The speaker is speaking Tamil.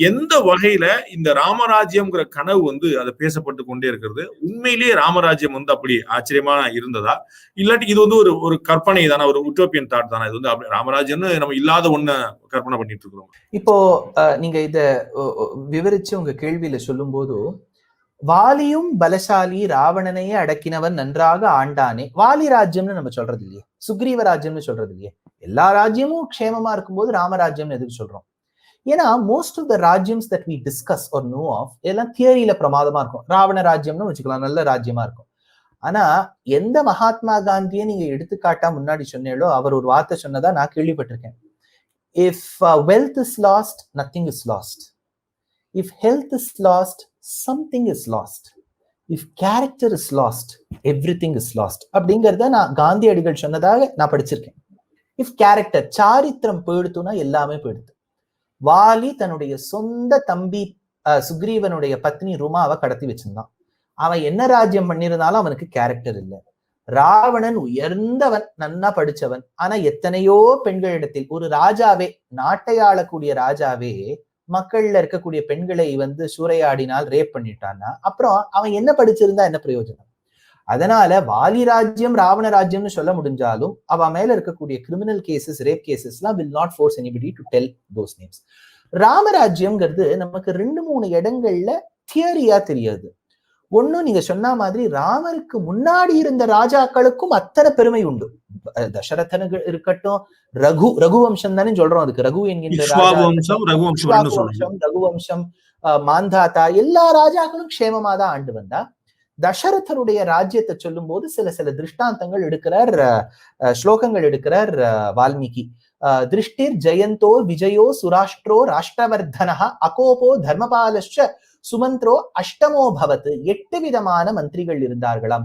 எந்த வகையில இந்த ராமராஜ்யம்ங்கிற கனவு வந்து அதை பேசப்பட்டு கொண்டே இருக்கிறது? உண்மையிலேயே ராமராஜ்யம் வந்து அப்படி ஆச்சரியமா இருந்ததா? இல்லாட்டி இது வந்து ஒரு ஒரு கற்பனை தானா? ஒரு உட்டோப்பியன் தாட் தானா? இது வந்து ராமராஜ்யம்னு நம்ம இல்லாத ஒண்ண கற்பனை பண்ணிட்டு இருக்கிறோம். இப்போ நீங்க இத விவரிச்சு உங்க கேள்வியில சொல்லும் போது, வாலியும் பலசாலி ராவணனையே அடக்கினவன் நன்றாக ஆண்டானே. வாலி ராஜ்யம்னு நம்ம சொல்றது இல்லையே, சுக்ரீவ ராஜ்யம்னு சொல்றது இல்லையே. எல்லா ராஜ்யமும் க்ஷேமமா இருக்கும்போது ராமராஜ்யம்னு எதுக்கு சொல்றோம்? ஏன்னா மோஸ்ட் ஆஃப் த ராஜ்யம்ஸ் that we discuss are no of எல்லாம் தியரியில பிரமாதமா இருக்கும். ராவண ராஜ்யம்னு வச்சுக்கலாம், நல்ல ராஜ்யமா இருக்கும். ஆனா எந்த மகாத்மா காந்தியை நீங்க எடுத்துக்காட்டா முன்னாடி சொன்னீங்களோ அவர் ஒரு வார்த்தை சொன்னதா நான் கேள்விப்பட்டிருக்கேன். If wealth is lost, nothing is lost. If health is lost, something is lost. If character is lost, everything is lost. அப்படிங்கறத நான் காந்தியடிகள் சொன்னதாக நான் படிச்சிருக்கேன். If character, சாரித்திரம் போயிடுத்துனா எல்லாமே போயிடுது. வாலி தன்னுடைய சொந்த தம்பி சுக்ரீவனுடைய பத்னி ருமாவை கடத்தி வச்சிருந்தான். அவன் என்ன ராஜ்யம் பண்ணிருந்தாலும் அவனுக்கு கேரக்டர் இல்லை. ராவணன் உயர்ந்தவன், நன்னா படிச்சவன். ஆனா எத்தனையோ பெண்களிடத்தில் ஒரு ராஜாவே, நாட்டை ஆளக்கூடிய ராஜாவே மக்கள்ல இருக்கக்கூடிய பெண்களை வந்து சூறையாடினால் ரேப் பண்ணிட்டான்னா அப்புறம் அவன் என்ன படிச்சிருந்தா என்ன பிரயோஜனம்? அதனால வாலி ராஜ்யம் ராவண ராஜ்யம்னு சொல்ல முடிஞ்சாலும் அவன் மேல இருக்கக்கூடிய கிரிமினல் கேசஸ், ரேப் கேசஸ் எல்லாம் will not force anybody to tell those names. ராமராஜ்யம்ங்கிறது நமக்கு 2-3 இடங்கள்ல தியரியா தெரியாது. ஒன்னும் நீங்க சொன்ன மாதிரி ராமருக்கு முன்னாடி இருந்த ராஜாக்களுக்கும் அத்தனை பெருமை உண்டு. தசரதனுக்கு இருக்கட்டும், ரகுவம்சம் தானே சொல்றோம் அதுக்கு. ரகு என்கின்ற ரகுவம்சம், மாந்தாத்தா, எல்லா ராஜாக்களும் க்ஷேமமா தான் ஆண்டு வந்தா. தசரதருடைய ராஜ்யத்தை சொல்லும் போது சில சில திருஷ்டாந்தங்கள் எடுக்கிறார், ஸ்லோகங்கள் எடுக்கிறார் வால்மீகி. திருஷ்டிர் ஜெயந்தோ விஜயோ சுராஷ்டிரோ ராஷ்டிரவர்தனஹ அகோபோ தர்மபாலஸ்ச சுமந்த்ரோ அஷ்டமோ பவத். 8 விதமான மந்திரிகள் இருந்தார்களாம்.